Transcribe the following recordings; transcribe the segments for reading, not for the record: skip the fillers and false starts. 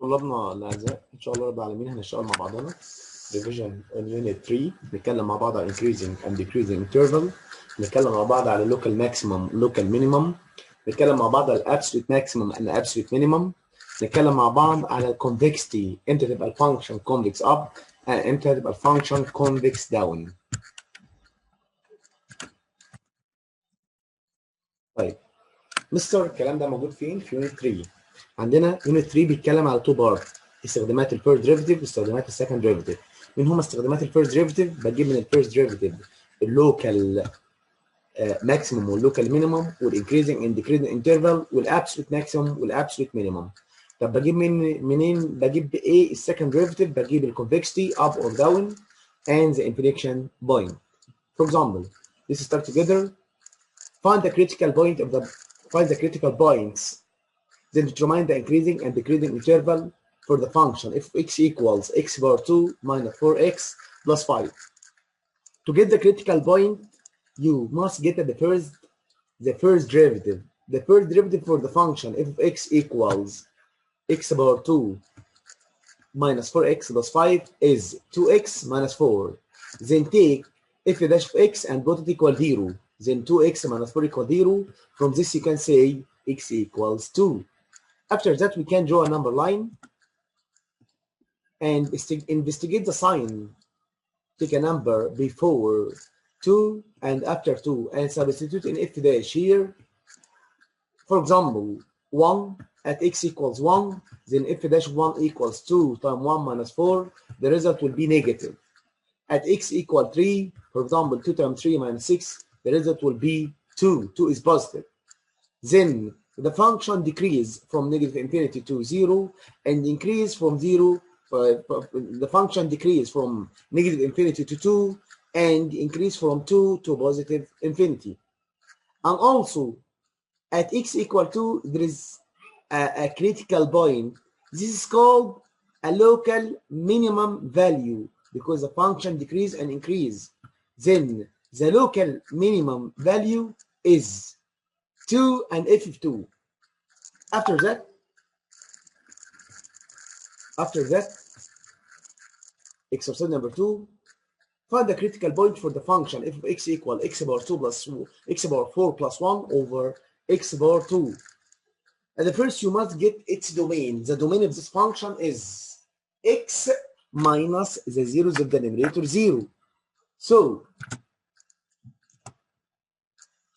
طلابنا الأعزاء إن شاء الله رب العالمين هنشتغل مع بعضنا Revision on Unit 3. نتكلم مع بعض على Increasing and Decreasing Interval. نتكلم مع بعض على Local Maximum Local Minimum. نتكلم مع بعض على Absolute Maximum and Absolute Minimum. نتكلم مع بعض على Convexity. إمتى تبقى الفانكشن convex up إمتى تبقى الفانكشن convex down. طيب مستر الكلام ده موجود فين؟ في Unit 3. عندنا Unit 3 بيتكلم على 2 بارت، استخدامات الفيرست ديريفيتيف واستخدامات السكند ديريفيتيف. من هم استخدامات الفيرست ديريفيتيف؟ بجيب من الفيرست ديريفيتيف اللوكال ماكسيموم واللوكال مينيمم والانكريزنج اند ديكريزنج انترفال والابسولوت ماكسيموم والابسولوت مينيمم. طب بجيب منين؟ بجيب ايه السكند ديريفيتيف؟ بجيب الكونفكستي up or down and the inflection point. For example, let's start together. Find the critical critical points. Then determine the increasing and decreasing interval for the function if x equals x power 2 minus 4x plus 5. To get the critical point, you must get the first derivative. The first derivative for the function if x equals x power 2 minus 4x plus 5 is 2x minus 4. Then take f dash of x and put it equal 0. Then 2x minus 4 equals 0. From this you can say x equals 2. After that, we can draw a number line and investigate the sign. Take a number before 2 and after 2 and substitute in f dash here. For example, 1 at x equals 1, then f dash 1 equals 2 times 1 minus 4. The result will be negative. At x equals 3, for example, 2 times 3 minus 6, the result will be 2. 2 is positive. Then the function decrease from negative infinity to 0 and increase from 0. The function decrease from negative infinity to 2 and increase from 2 to positive infinity. And also at x equal 2 there is a critical point. This is called a local minimum value because the function decrease and increase. Then the local minimum value is 2 and f of 2. After that, exercise number 2, find the critical point for the function if x equal x power 2 plus x power 4 plus 1 over x power 2. And first you must get its domain. The domain of this function is x minus the zeros of the numerator 0. So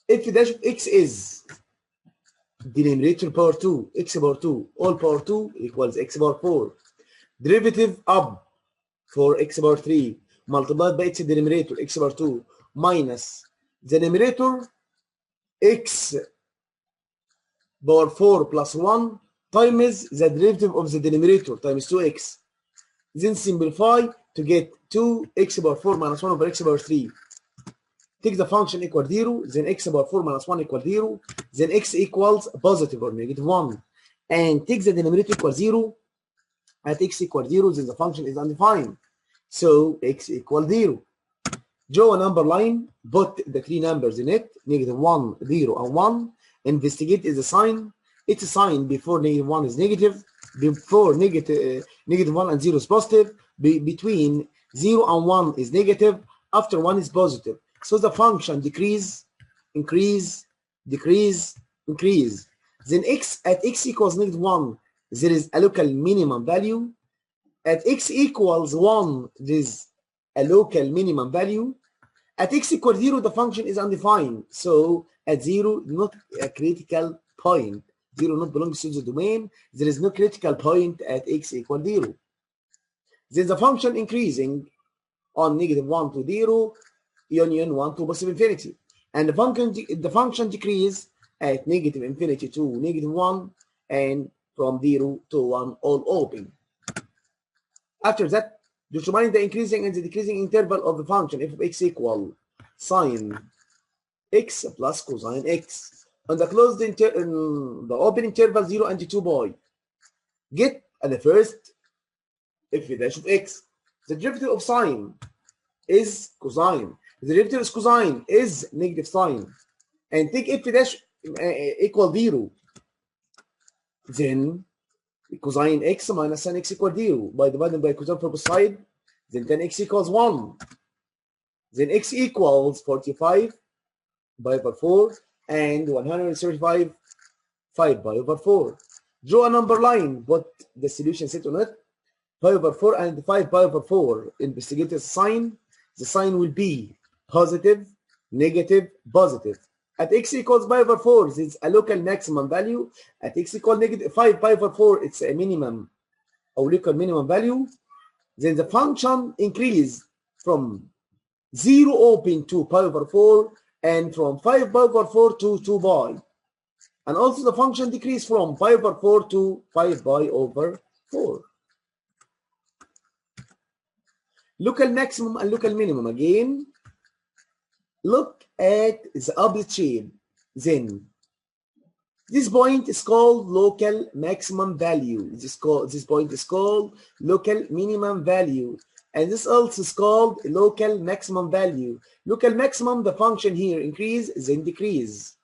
f dash of x is denominator power 2, x power 2, all power 2 equals x power 4. Derivative up for x power 3 multiplied by its denominator x power 2 minus the numerator x power 4 plus 1 times the derivative of the denominator times 2x. Then simplify to get 2x power 4 minus 1 over x power 3. Take the function equal 0, then x power 4 minus 1 equal 0, then x equals positive or negative 1. And take the denominator equal 0. At x equal 0, then the function is undefined. So x equals 0. Draw a number line, put the three numbers in it, negative 1, 0, and 1. Investigate is a sign. It's a sign before negative 1 is negative, before negative 1 and 0 is positive, between 0 and 1 is negative, after 1 is positive. So the function decrease, increase, decrease, increase. Then at x equals negative 1, there is a local minimum value. At x equals 1, there is a local minimum value. At x equals 0, the function is undefined. So at 0, not a critical point. 0 not belongs to the domain. There is no critical point at x equals 0. Then the function increasing on negative 1 to 0, union 1 to positive infinity. And the function decrease at negative infinity to negative 1 and from 0 to 1 all open. After that, determine the increasing and the decreasing interval of the function if x equal sine x plus cosine x. On the closed the open interval 0 and 2 pi. Get the first f dash of x. The derivative of sine is cosine. The derivative of cosine is negative sine. And take f dash equal 0. Then cosine x minus sin x equals 0 by dividing by cosine for both sides. Then tan x equals 1. Then x equals 45 pi over 4 and 135 5 pi over 4. Draw a number line, put the solution set on it. Pi over 4 and 5 pi over 4. Investigate the sign. The sign will be positive, negative, positive. At x equals pi over 4, this is a local maximum value. At x equals negative 5 pi over 4, it's a minimum or local minimum value. Then the function increase from 0 open to pi over 4 and from 5 pi over 4 to 2 pi. And also the function decrease from pi over 4 to 5 pi over 4. Local maximum and local minimum again. Look at the opposite shape. Then this point is called local maximum value. This point is called local minimum value. And this also is called local maximum value. Local maximum, the function here increase, then decrease.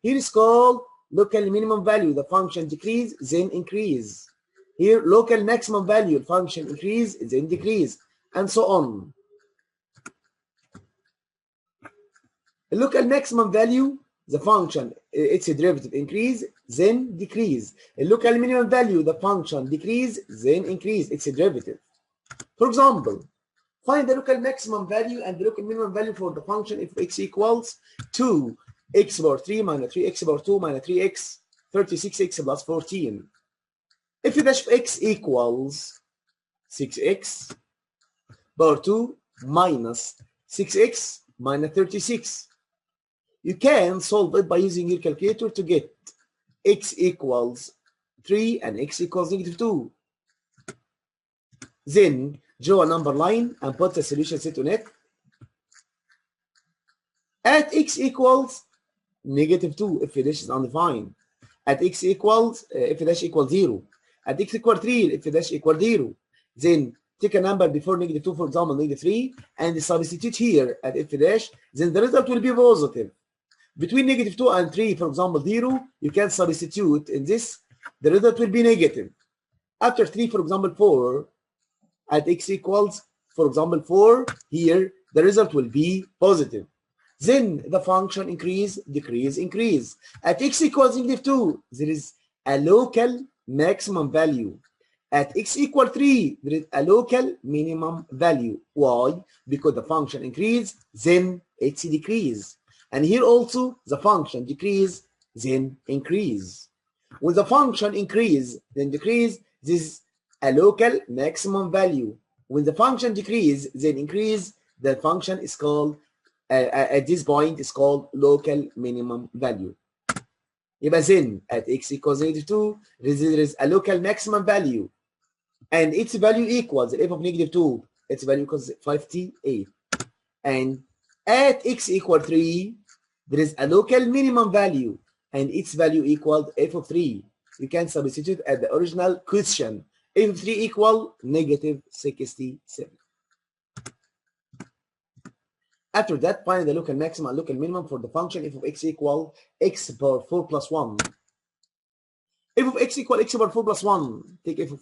Here is called local minimum value, the function decrease, then increase. Here, local maximum value, the function increase, then decrease, and so on. The local maximum value, the function, its derivative increase, then decrease. The local minimum value, the function decrease, then increase its derivative. For example, find the local maximum value and the local minimum value for the function if x equals 2 x power 3 minus 3x power 2 minus 3x 36x plus 14. If you dash of x equals 6x power 2 minus 6x minus 36. You can solve it by using your calculator to get x equals 3 and x equals negative 2. Then draw a number line and put the solution set on it. At x equals negative 2 if dash is undefined. At x equals if dash equals 0. At x equals 3 if dash equals 0. Then take a number before negative 2, for example, negative 3, and substitute here at f dash. Then the result will be positive. Between negative 2 and 3, for example, 0, you can substitute in this. The result will be negative. After 3, for example, 4, at x equals, for example, 4, here, the result will be positive. Then the function increase, decrease, increase. At x equals negative 2, there is a local maximum value. At x equals 3, there is a local minimum value. Why? Because the function increase, then it's decrease. And here also, the function decrease, then increase. When the function increase, then decrease, this is a local maximum value. When the function decrease, then increase, the function is called, at this point, is called local minimum value. يبقى then, at x equals negative 2, there is a local maximum value. And its value equals the f of negative 2, its value equals 58. And at x equals 3, there is a local minimum value, and its value equals f of 3. You can substitute at the original question. F of 3 equal negative 67. After that, find the local maximum and local minimum for the function f of x equal x power 4 plus 1. F of x equal x power 4 plus 1. Take f of,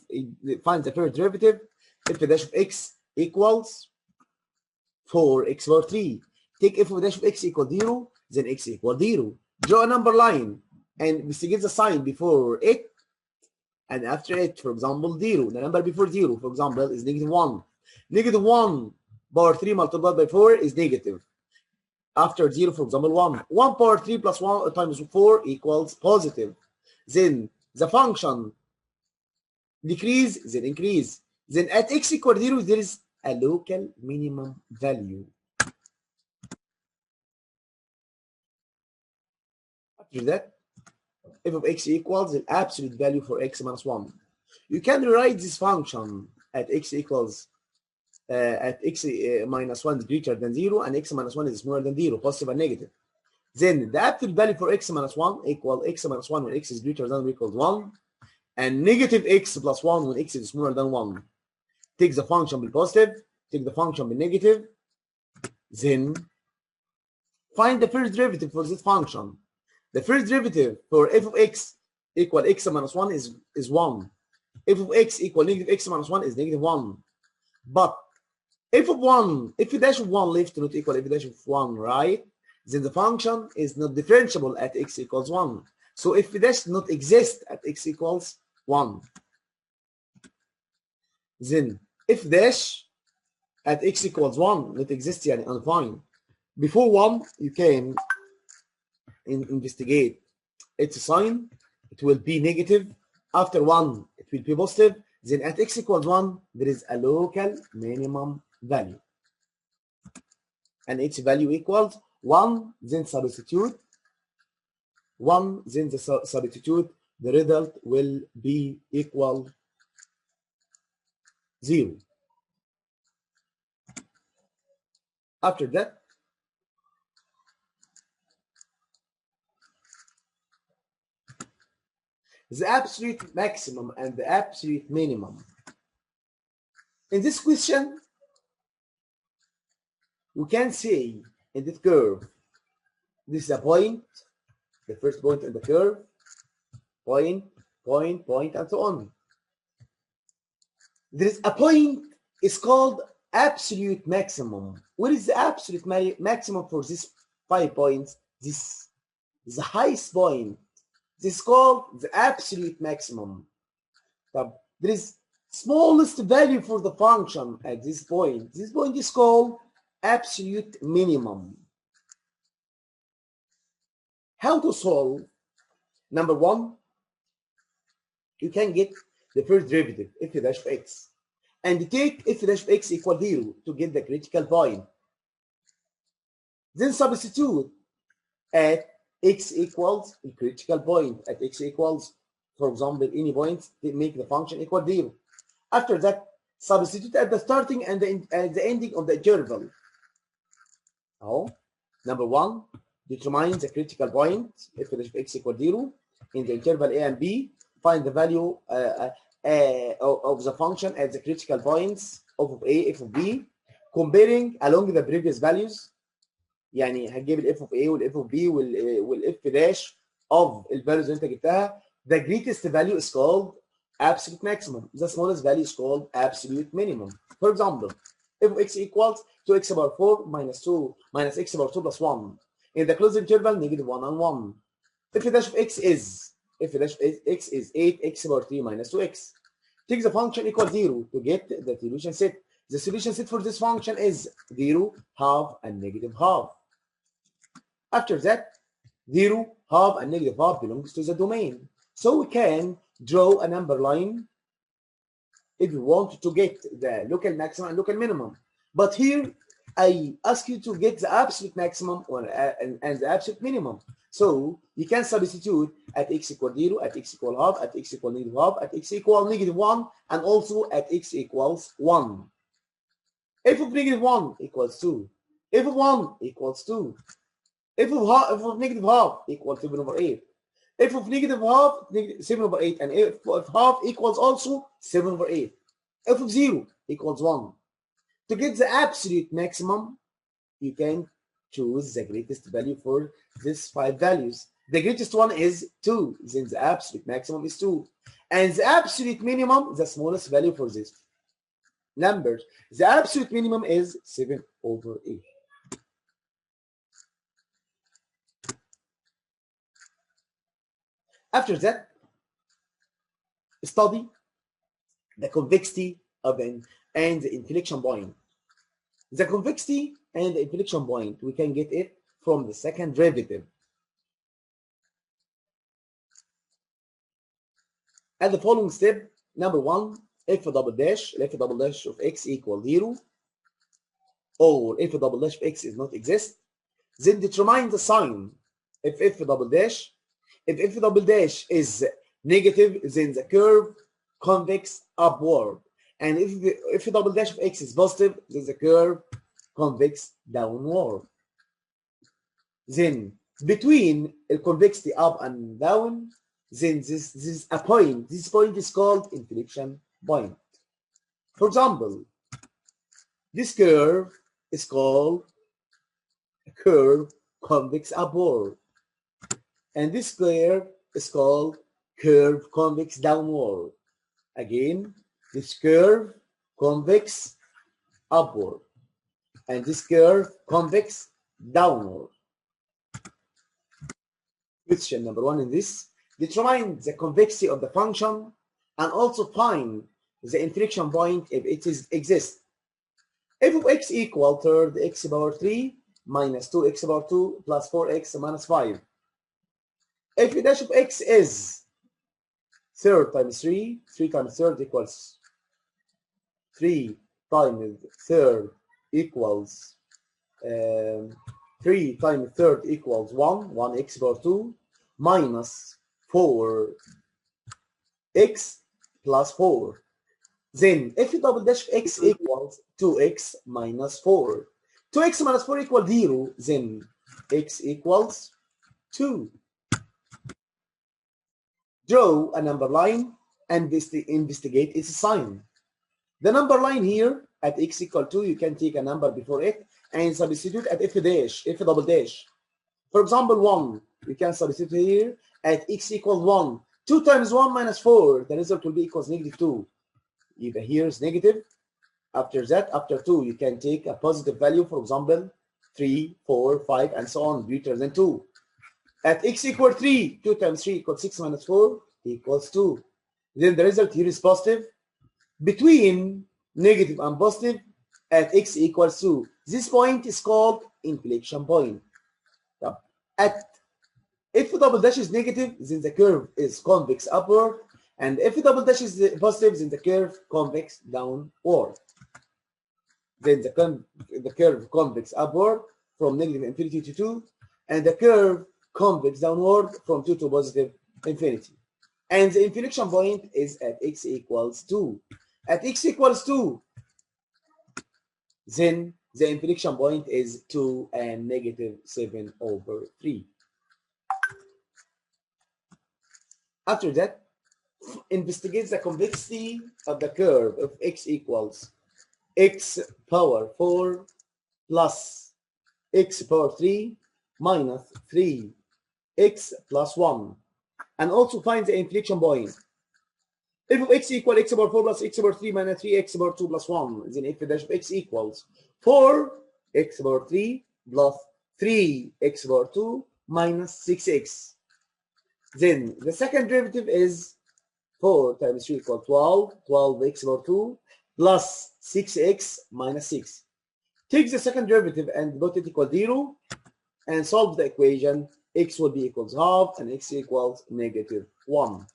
find the first derivative. F dash of x equals 4x power 3. Take f of dash of x equal 0, then x equal 0. Draw a number line and investigate the sign before it and after it. For example, 0. The number before 0, for example, is negative 1. Negative 1 power 3 multiplied by 4 is negative. After 0, for example, 1. 1 power 3 plus 1 times 4 equals positive. Then the function decrease, then increase. Then at x equal 0, there is a local minimum value. After that, f of x equals the absolute value for x minus 1. You can rewrite this function at x equals at x minus 1 is greater than 0 and x minus 1 is smaller than 0, positive and negative. Then the absolute value for x minus 1 equal x minus 1 when x is greater than or equals 1, and negative x plus 1 when x is smaller than 1. Take the function be positive, take the function be negative, then find the first derivative for this function. The first derivative for f of x equal x minus 1 is 1. f of x equal negative x minus 1 is negative 1. But f of 1, if dash of 1 left not equal f dash of 1, right? Then the function is not differentiable at x equals 1. So f dash not exist at x equals 1. Then f dash at x equals 1 not exist يعني undefined. Before 1 you can investigate its sign, it will be negative. After 1 it will be positive. Then at x equals 1 there is a local minimum value, and its value equals 1. Then substitute 1, then the substitute, the result will be equal 0. After that, the absolute maximum and the absolute minimum. In this question, we can say in this curve, this is a point, the first point in the curve, point, point, point, and so on. There is a point, it's called absolute maximum. What is the absolute maximum for these 5 points? This is the highest point. This is called the absolute maximum. There is smallest value for the function at this point. This point is called absolute minimum. How to solve? Number 1, you can get the first derivative, f dash of x, and take f dash of x equal 0 to get the critical point. Then substitute at x equals a critical point, at x equals, for example, any point, they make the function equal 0. After that, substitute at the starting and the ending of the interval. Oh, number 1, determine the critical point, f dash of x equal 0, in the interval a and b. Find the value of the function at the critical points of a, f of b, comparing along the previous values. يعني هتجيب الاف اوف A والاف اوف B والاف داش of الفاليوز اللي انت جبتها. The greatest value is called absolute maximum. The smallest value is called absolute minimum. For example, if x equals 2x power 4 minus 2 minus x power 2 plus 1. In the closed interval, negative 1 and 1. If dash of x is 8x power 3 minus 2x. Take the function equal 0 to get the solution set. The solution set for this function is 0, half, and negative half. After that, 0, half, and negative half belongs to the domain. So we can draw a number line if you want to get the local maximum and local minimum. But here, I ask you to get the absolute maximum and the absolute minimum. So you can substitute at x equal 0, at x equal half, at x equal negative half, at x equal negative 1, and also at x equals 1. F of negative 1 equals 2. F of 1 equals 2. F of negative half equals 7 over 8. F of negative half, 7 over 8. And f of half equals also 7 over 8. F of 0 equals 1. To get the absolute maximum, you can choose the greatest value for these 5 values. The greatest one is 2. Then the absolute maximum is 2. And the absolute minimum, the smallest value for this numbers, the absolute minimum is 7 over 8. After that, study the convexity of and the inflection point. The convexity and the inflection point, we can get it from the second derivative. At the following step, number 1, f double dash of x equals 0, or f double dash of x is not exist. Then determine the sign. If f double dash is negative, then the curve convex upward. And if double dash of x is positive, then the curve convex downward. Then between the convexity up and down, then this is a point. This point is called inflection point. For example, this curve is called a curve convex upward. And this curve is called curve convex downward. Again, this curve convex upward, and this curve convex downward. Question number 1 in this: determine the convexity of the function and also find the inflection point if it exists. F of x equal third x power 3 minus 2x power 2 plus 4x minus 5. F dash of x is third times 3, 3 times third equals 3 times third equals 3 times third equals 1, 1x power 2 minus 4x plus 4. Then f double dash of x equals 2x minus 4. 2x minus 4 equals 0, then x equals 2. Draw a number line and investigate its sign. The number line here at x equal 2, you can take a number before it and substitute at f dash, f double dash. For example, 1, you can substitute here at x equals 1. 2 times 1 minus 4, the result will be equals negative 2. Either here is negative. After that, after 2, you can take a positive value, for example, 3, 4, 5, and so on, greater than 2. At x equals 3, 2 times 3 equals 6 minus 4 equals 2. Then the result here is positive. Between negative and positive at x equals 2. This point is called inflection point. At if double dash is negative, then the curve is convex upward, and if double dash is positive, then the curve convex downward. Then the curve convex upward from negative infinity to 2, and the curve convex downward from 2 to positive infinity. And the inflection point is at x equals 2. At x equals 2, then the inflection point is 2 and negative 7 over 3. After that, investigate the convexity of the curve of x equals x power 4 plus x power 3 minus 3x plus 1, and also find the inflection point. F of x equals x power 4 plus x power 3 minus 3x power 2 plus 1, then f dash of x equals 4x power 3 plus 3x power 2 minus 6x. Then the second derivative is 4 times 3 equals 12, 12x power 2 plus 6x minus 6. Take the second derivative and put it equal 0 and solve the equation. X will be equals half and x equals negative 1.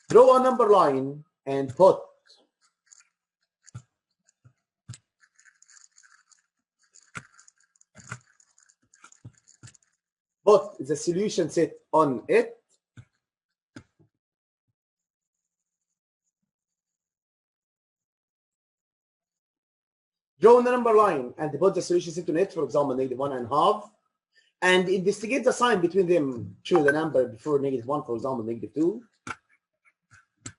Draw a number line and put the solution set on it. Draw the number line and put the solution set on it, for example, negative 1.5, and investigate the sign between them. Choose the number before negative 1, for example, negative 2,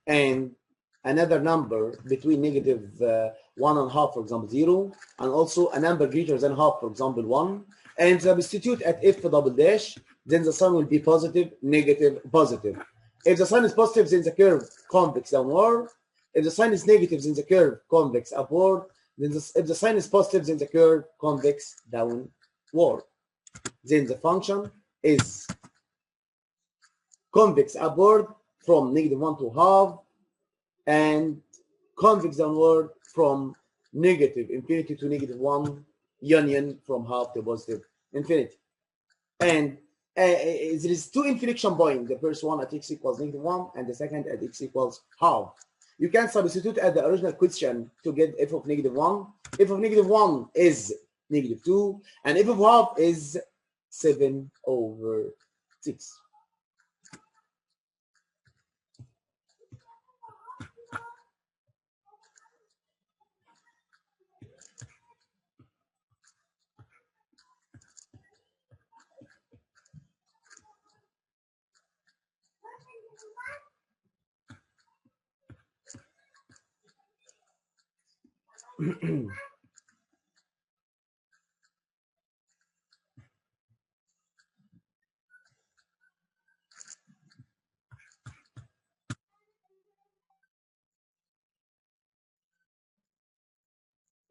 and another number between negative 1.5, for example, 0, and also a number greater than half, for example, 1, and substitute at f double dash, then the sign will be positive, negative, positive. If the sign is positive, then the curve convex downward. If the sign is negative, then the curve convex upward. Then if the sign is positive, then the curve convex downward. Then the function is convex upward from negative 1 to half, and convex downward from negative infinity to negative 1, union from half to positive infinity. And there is two inflection points. The first one at x equals negative 1, and the second at x equals half. You can substitute at the original question to get f of negative 1. F of negative 1 is negative 2, and f of half is 7 over 6.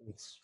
ماشي.